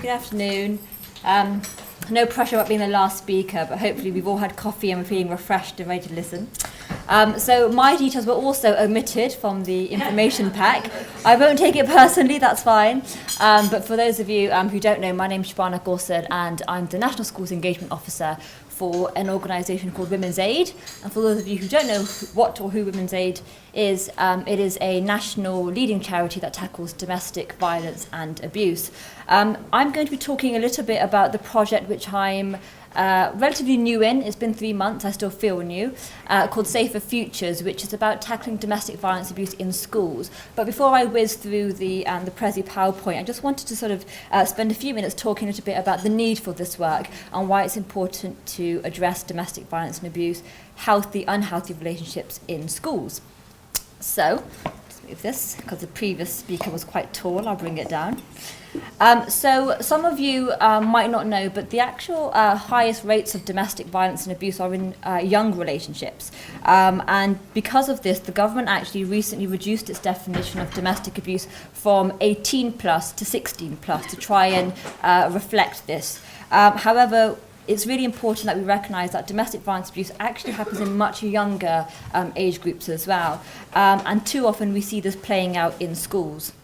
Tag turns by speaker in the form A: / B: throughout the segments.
A: good afternoon. No pressure about being the last speaker, but hopefully we've all had coffee and we're feeling refreshed and ready to listen. So my details were also omitted from the information pack. I won't take it personally, that's fine. But for those of you who don't know, my name's Shabana Kausar and I'm the National Schools Engagement Officer for an organisation called Women's Aid. And for those of you who don't know what or who Women's Aid is, it is a national leading charity that tackles domestic violence and abuse. I'm going to be talking a little bit about the project which I'm relatively new in. It's been 3 months, I still feel new, called Safer Futures, which is about tackling domestic violence abuse in schools. But before I whiz through the Prezi PowerPoint, I just wanted to sort of spend a few minutes talking a little bit about the need for this work and why it's important to address domestic violence and abuse, healthy, unhealthy relationships in schools. So, let's move this, because the previous speaker was quite tall, I'll bring it down. So some of you might not know, but the actual highest rates of domestic violence and abuse are in young relationships. And because of this, the government actually recently reduced its definition of domestic abuse from 18 plus to 16 plus to try and reflect this. However, it's really important that we recognise that domestic violence abuse actually happens in much younger age groups as well. And too often we see this playing out in schools.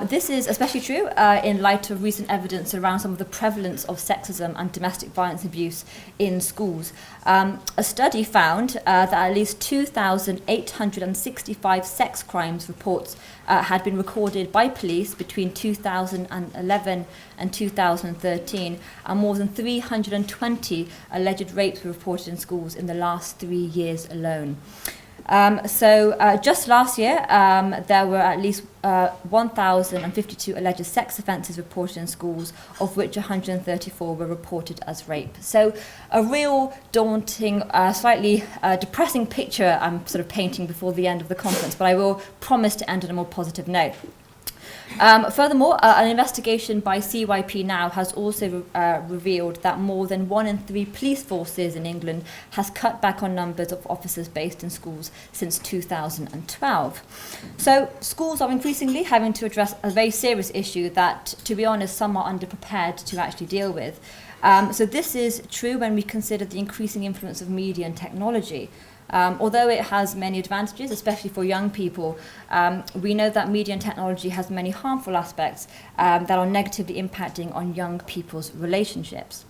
A: This is especially true in light of recent evidence around some of the prevalence of sexism and domestic violence abuse in schools. A study found that at least 2,865 sex crimes reports had been recorded by police between 2011 and 2013, and more than 320 alleged rapes were reported in schools in the last 3 years alone. Just last year, there were at least 1,052 alleged sex offences reported in schools, of which 134 were reported as rape. So a real daunting, slightly depressing picture I'm sort of painting before the end of the conference, but I will promise to end on a more positive note. Furthermore, an investigation by CYP Now has also revealed that more than 1 in 3 police forces in England has cut back on numbers of officers based in schools since 2012. So schools are increasingly having to address a very serious issue that, to be honest, some are underprepared to actually deal with. So this is true when we consider the increasing influence of media and technology. Although it has many advantages, especially for young people, we know that media and technology has many harmful aspects that are negatively impacting on young people's relationships.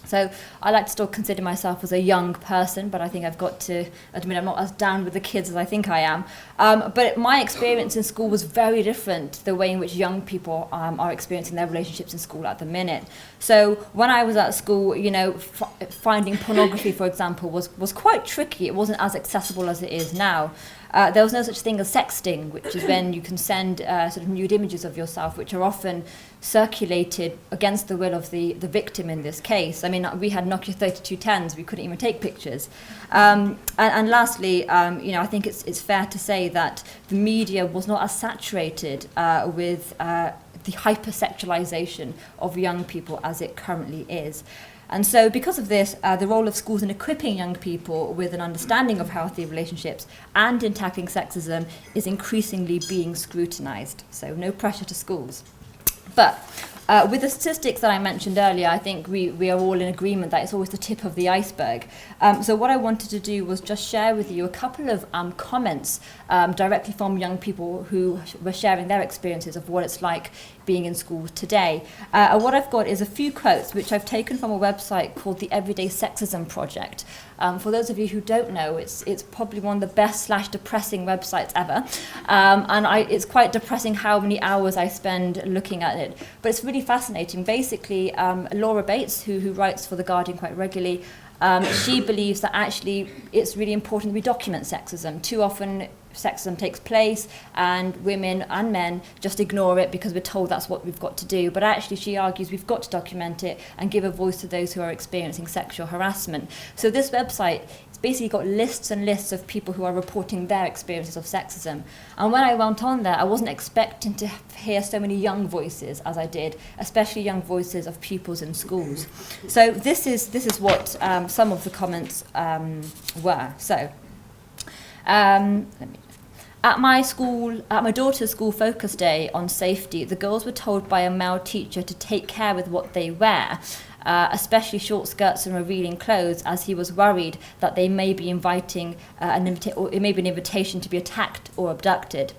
A: So I like to still consider myself as a young person, but I think I've got to admit I'm not as down with the kids as I think I am. But my experience in school was very different to the way in which young people are experiencing their relationships in school at the minute. So when I was at school, you know, finding pornography, for example, was quite tricky. It wasn't as accessible as it is now. There was no such thing as sexting, which is when you can send sort of nude images of yourself, which are often circulated against the will of the victim in this case. I mean, we had Nokia 3210s, we couldn't even take pictures. And lastly, you know, I think it's fair to say that the media was not as saturated with the hypersexualization of young people as it currently is. And so because of this, the role of schools in equipping young people with an understanding of healthy relationships and in tackling sexism is increasingly being scrutinised. So no pressure to schools. But with the statistics that I mentioned earlier, I think we are all in agreement that it's always the tip of the iceberg. So what I wanted to do was just share with you a couple of comments directly from young people who were sharing their experiences of what it's like being in schools today. What I've got is a few quotes which I've taken from a website called the Everyday Sexism Project. For those of you who don't know, it's probably one of the best / depressing websites ever. It's quite depressing how many hours I spend looking at it. But it's really fascinating. Basically, Laura Bates, who writes for The Guardian quite regularly, she believes that actually it's really important we document sexism. Too often sexism takes place and women and men just ignore it because we're told that's what we've got to do. But actually she argues we've got to document it and give a voice to those who are experiencing sexual harassment. So this website, it's basically got lists and lists of people who are reporting their experiences of sexism. And when I went on there, I wasn't expecting to hear so many young voices as I did, especially young voices of pupils in schools. So this is what some of the comments were. So At my daughter's school focus day on safety, the girls were told by a male teacher to take care with what they wear, especially short skirts and revealing clothes, as he was worried that they may be inviting or it may be an invitation to be attacked or abducted.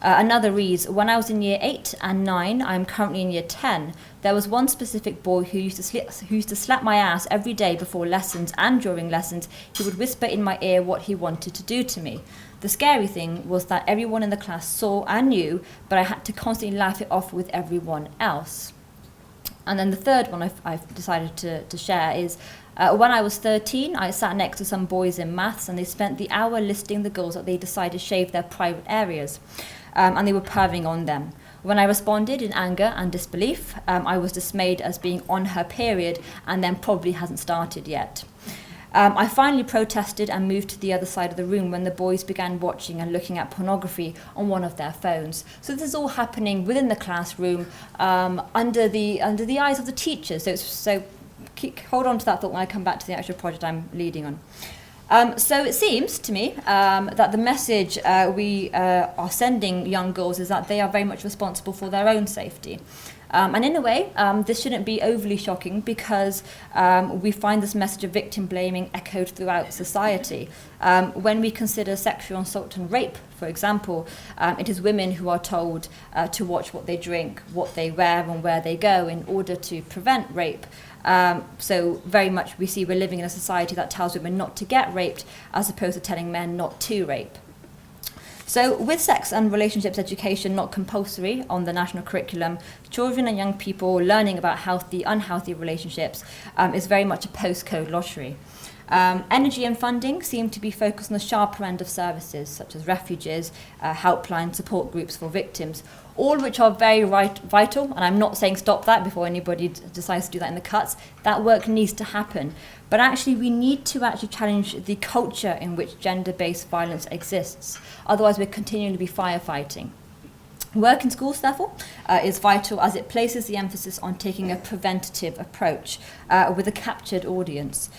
A: Another reads, when I was in year 8 and 9, I'm currently in year 10, there was one specific boy who used to slap my ass every day before lessons and during lessons. He would whisper in my ear what he wanted to do to me. The scary thing was that everyone in the class saw and knew, but I had to constantly laugh it off with everyone else. And then the third one I've decided to share is, when I was 13, I sat next to some boys in maths, and they spent the hour listing the girls that they decided to shave their private areas. And they were perving on them. When I responded in anger and disbelief, I was dismayed as being on her period and then probably hasn't started yet. I finally protested and moved to the other side of the room when the boys began watching and looking at pornography on one of their phones. So this is all happening within the classroom, under the eyes of the teachers. So hold on to that thought when I come back to the actual project I'm leading on. So it seems to me that the message we are sending young girls is that they are very much responsible for their own safety. And in a way, this shouldn't be overly shocking, because we find this message of victim blaming echoed throughout society. When we consider sexual assault and rape, for example, it is women who are told to watch what they drink, what they wear and where they go in order to prevent rape. So very much we see we're living in a society that tells women not to get raped, as opposed to telling men not to rape. So with sex and relationships education not compulsory on the national curriculum, children and young people learning about healthy, unhealthy relationships is very much a postcode lottery. Energy and funding seem to be focused on the sharper end of services, such as refuges, helpline, support groups for victims, all which are very vital, and I'm not saying stop that before anybody decides to do that in the cuts. That work needs to happen. But actually we need to actually challenge the culture in which gender-based violence exists. Otherwise we're continuing to be firefighting. Work in schools, therefore, is vital, as it places the emphasis on taking a preventative approach with a captured audience.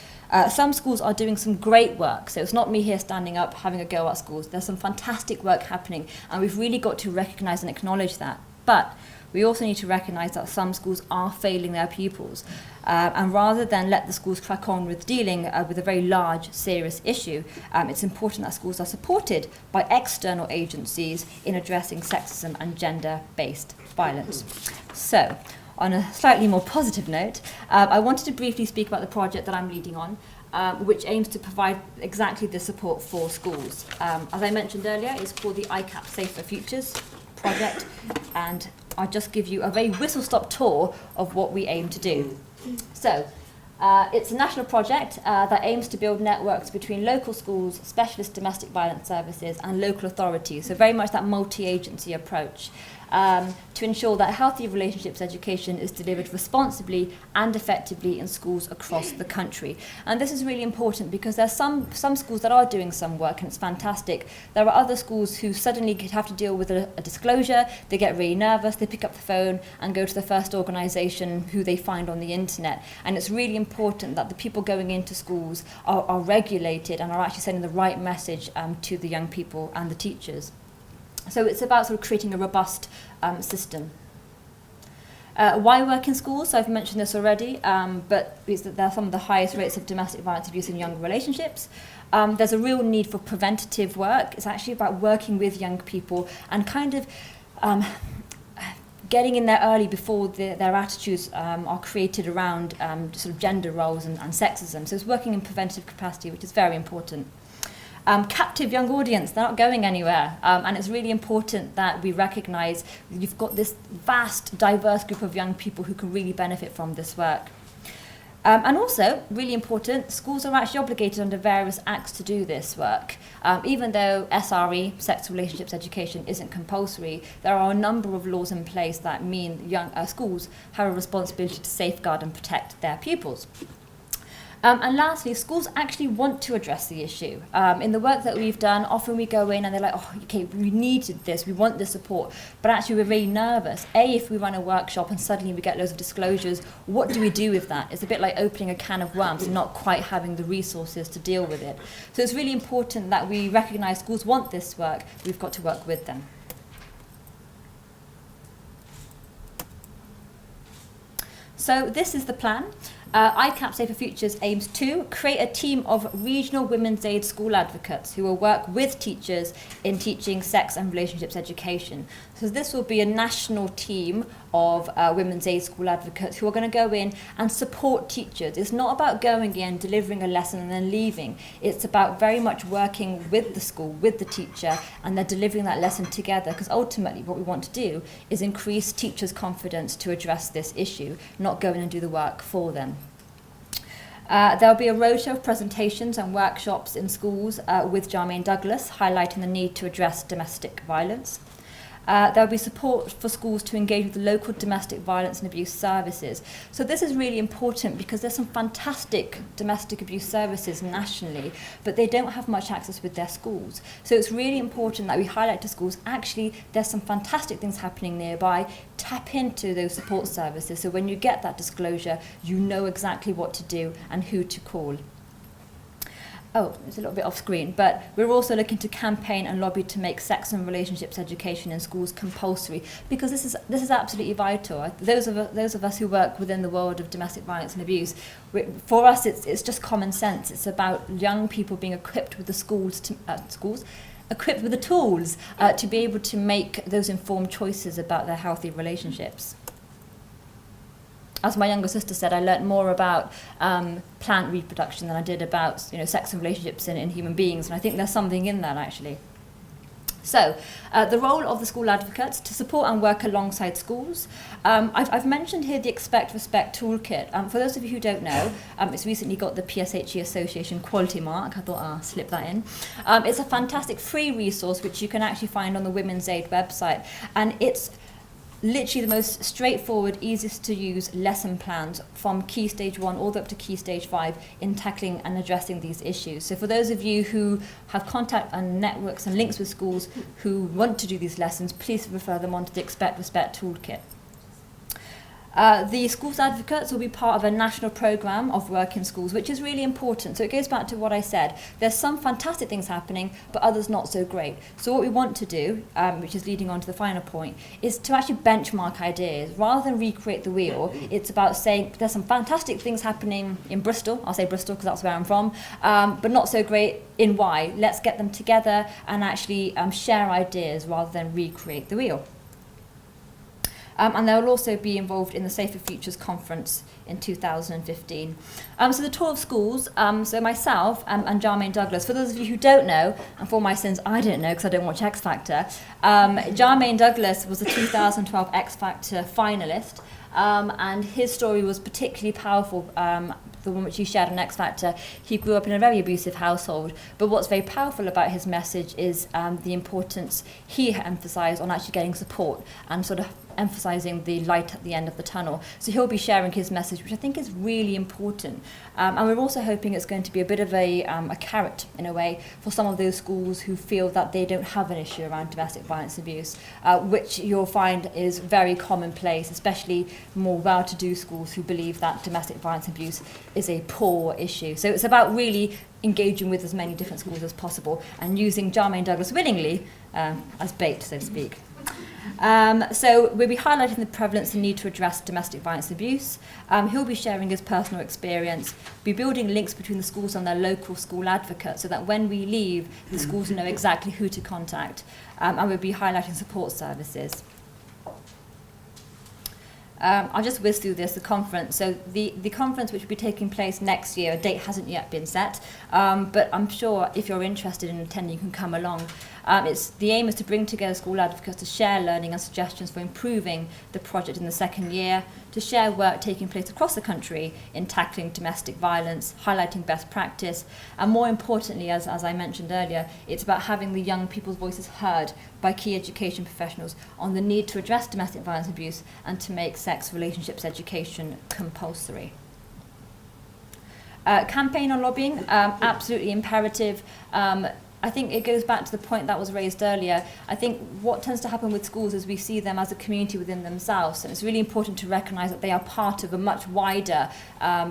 A: Some schools are doing some great work, so it's not me here standing up having a go at schools. There's some fantastic work happening, and we've really got to recognise and acknowledge that. But we also need to recognise that some schools are failing their pupils. And rather than let the schools crack on with dealing with a very large, serious issue, it's important that schools are supported by external agencies in addressing sexism and gender-based violence. So, on a slightly more positive note, I wanted to briefly speak about the project that I'm leading on, which aims to provide exactly this support for schools. As I mentioned earlier, it's called the ICAP Safer Futures project, and I'll just give you a very whistle-stop tour of what we aim to do. So, it's a national project that aims to build networks between local schools, specialist domestic violence services and local authorities, so very much that multi-agency approach. To ensure that healthy relationships education is delivered responsibly and effectively in schools across the country. And this is really important because there's some schools that are doing some work, and it's fantastic. There are other schools who suddenly have to deal with a disclosure, they get really nervous, they pick up the phone and go to the first organisation who they find on the internet. And it's really important that the people going into schools are regulated and are actually sending the right message to the young people and the teachers. So it's about sort of creating a robust system. Why work in schools? So I've mentioned this already, but there are some of the highest rates of domestic violence abuse in young relationships. There's a real need for preventative work. It's actually about working with young people and kind of getting in there early before their attitudes are created around sort of gender roles and sexism. So it's working in preventative capacity, which is very important. Captive young audience, they're not going anywhere, and it's really important that we recognise you've got this vast, diverse group of young people who can really benefit from this work. And also, really important, schools are actually obligated under various acts to do this work. Even though SRE, sex relationships education, isn't compulsory, there are a number of laws in place that mean young schools have a responsibility to safeguard and protect their pupils. And lastly, schools actually want to address the issue. In the work that we've done, often we go in and they're like, oh, okay, we needed this, we want this support, but actually we're really nervous. If we run a workshop and suddenly we get loads of disclosures, what do we do with that? It's a bit like opening a can of worms and not quite having the resources to deal with it. So it's really important that we recognise schools want this work, we've got to work with them. So this is the plan. ICAP Safer Futures aims to create a team of regional women's aid school advocates who will work with teachers in teaching sex and relationships education. So this will be a national team of women's aid school advocates who are going to go in and support teachers. It's not about going in, delivering a lesson and then leaving. It's about very much working with the school, with the teacher, and they're delivering that lesson together, because ultimately what we want to do is increase teachers' confidence to address this issue, not go in and do the work for them. There will be a roadshow of presentations and workshops in schools with Jermaine Douglas, highlighting the need to address domestic violence. There will be support for schools to engage with the local domestic violence and abuse services. So this is really important because there's some fantastic domestic abuse services nationally, but they don't have much access with their schools. So it's really important that we highlight to schools, actually, there's some fantastic things happening nearby. Tap into those support services. So when you get that disclosure, you know exactly what to do and who to call. Oh, it's a little bit off screen, but we're also looking to campaign and lobby to make sex and relationships education in schools compulsory, because this is absolutely vital. Those of us who work within the world of domestic violence and abuse, for us it's just common sense. It's about young people being equipped with the equipped with the tools to be able to make those informed choices about their healthy relationships. As my younger sister said, I learnt more about plant reproduction than I did about sex and relationships in human beings, and I think there's something in that actually. So, the role of the school advocates to support and work alongside schools. I've mentioned here the Expect Respect Toolkit. For those of you who don't know, it's recently got the PSHE Association Quality Mark. I thought I'll slip that in. It's a fantastic free resource which you can actually find on the Women's Aid website, and it's literally the most straightforward, easiest to use lesson plans from Key Stage 1 all the way up to Key Stage 5 in tackling and addressing these issues. So for those of you who have contact and networks and links with schools who want to do these lessons, please refer them on to the Expect Respect Toolkit. The schools advocates will be part of a national programme of work in schools, which is really important. So it goes back to what I said. There's some fantastic things happening, but others not so great. So what we want to do, which is leading on to the final point, is to actually benchmark ideas. Rather than recreate the wheel, it's about saying there's some fantastic things happening in Bristol. I'll say Bristol because that's where I'm from, but not so great in Y. Let's get them together and actually share ideas rather than recreate the wheel. And they will also be involved in the Safer Futures Conference in 2015. So the tour of schools, so myself and Jermaine Douglas, for those of you who don't know, and for my sins I don't know because I don't watch X Factor, Jermaine Douglas was a 2012 X Factor finalist, and his story was particularly powerful, the one which he shared on X Factor. He grew up in a very abusive household, but what's very powerful about his message is the importance he emphasised on actually getting support and sort of emphasising the light at the end of the tunnel. So he'll be sharing his message, which I think is really important. And we're also hoping it's going to be a bit of a carrot, in a way, for some of those schools who feel that they don't have an issue around domestic violence and abuse, which you'll find is very commonplace, especially more well-to-do schools who believe that domestic violence and abuse is a poor issue. So it's about really engaging with as many different schools as possible and using Jermaine Douglas willingly as bait, so to speak. So we'll be highlighting the prevalence and need to address domestic violence and abuse. He'll be sharing his personal experience, be building links between the schools and their local school advocates so that when we leave, the schools know exactly who to contact. And we'll be highlighting support services. I'll just whiz through the conference. So the conference, which will be taking place next year, a date hasn't yet been set, but I'm sure if you're interested in attending, you can come along. The aim is to bring together school advocates to share learning and suggestions for improving the project in the second year, to share work taking place across the country in tackling domestic violence, highlighting best practice, and more importantly, as I mentioned earlier, it's about having the young people's voices heard by key education professionals on the need to address domestic violence and abuse and to make sex relationships education compulsory. Campaign on lobbying, absolutely imperative. I think it goes back to the point that was raised earlier. I think what tends to happen with schools is we see them as a community within themselves, and it's really important to recognise that they are part of a much wider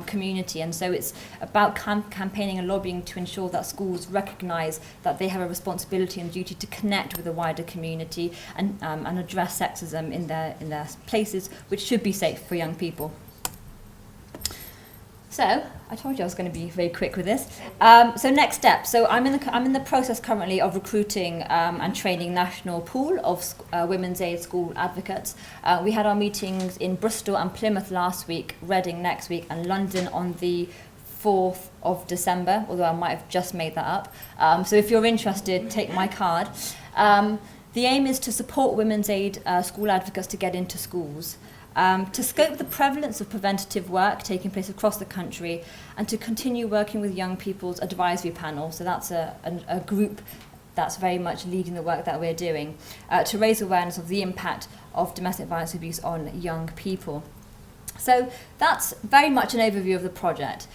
A: community, and so it's about campaigning and lobbying to ensure that schools recognise that they have a responsibility and duty to connect with the wider community and address sexism in their places, which should be safe for young people. So, I told you I was going to be very quick with this. So next step. So I'm in the process currently of recruiting and training national pool of women's aid school advocates. We had our meetings in Bristol and Plymouth last week, Reading next week, and London on the 4th of December, although I might have just made that up. So if you're interested, take my card. The aim is to support women's aid school advocates to get into schools. To scope the prevalence of preventative work taking place across the country, and to continue working with young people's advisory panel, so that's a group that's very much leading the work that we're doing, to raise awareness of the impact of domestic violence abuse on young people. So that's very much an overview of the project.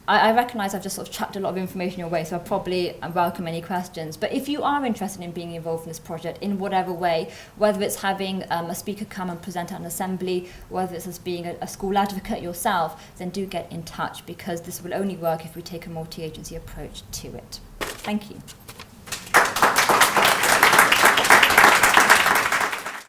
A: I recognise I've just sort of chucked a lot of information your way, so I probably welcome any questions. But if you are interested in being involved in this project in whatever way, whether it's having a speaker come and present at an assembly, whether it's as being a school advocate yourself, then do get in touch, because this will only work if we take a multi-agency approach to it. Thank you.